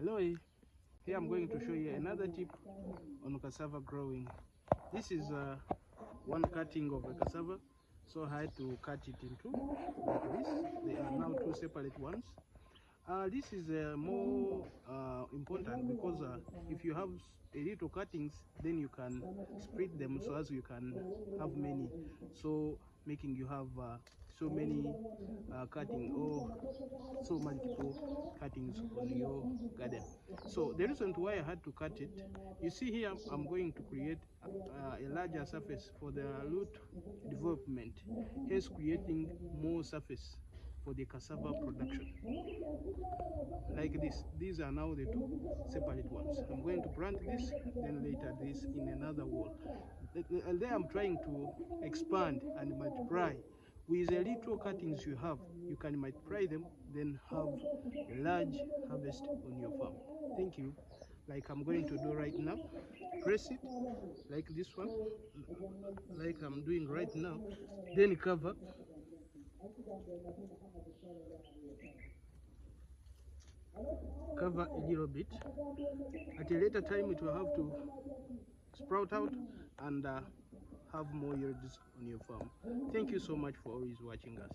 Hello, here I'm going to show you another tip on cassava growing. This is one cutting of a cassava, so I had to cut it in two like this. They are now two separate ones. This is more important because if you have a little cuttings, then you can split them so as you can have many, so making you have so many cutting or so multiple cuttings on your garden. So the reason why I had to cut it, you see here I'm going to create a larger surface for the root development, hence creating more surface for the cassava production. Like this, these are now the two separate ones. I'm going to plant this, then later this in another wall. And then I'm trying to expand and multiply. With the little cuttings you have, you can multiply them, then have a large harvest on your farm. Thank you. Like I'm going to do right now. Press it like this one, like I'm doing right now. Then cover. Cover a little bit. At a later time, it will have to sprout out and have more yields on your farm. Thank you so much for always watching us.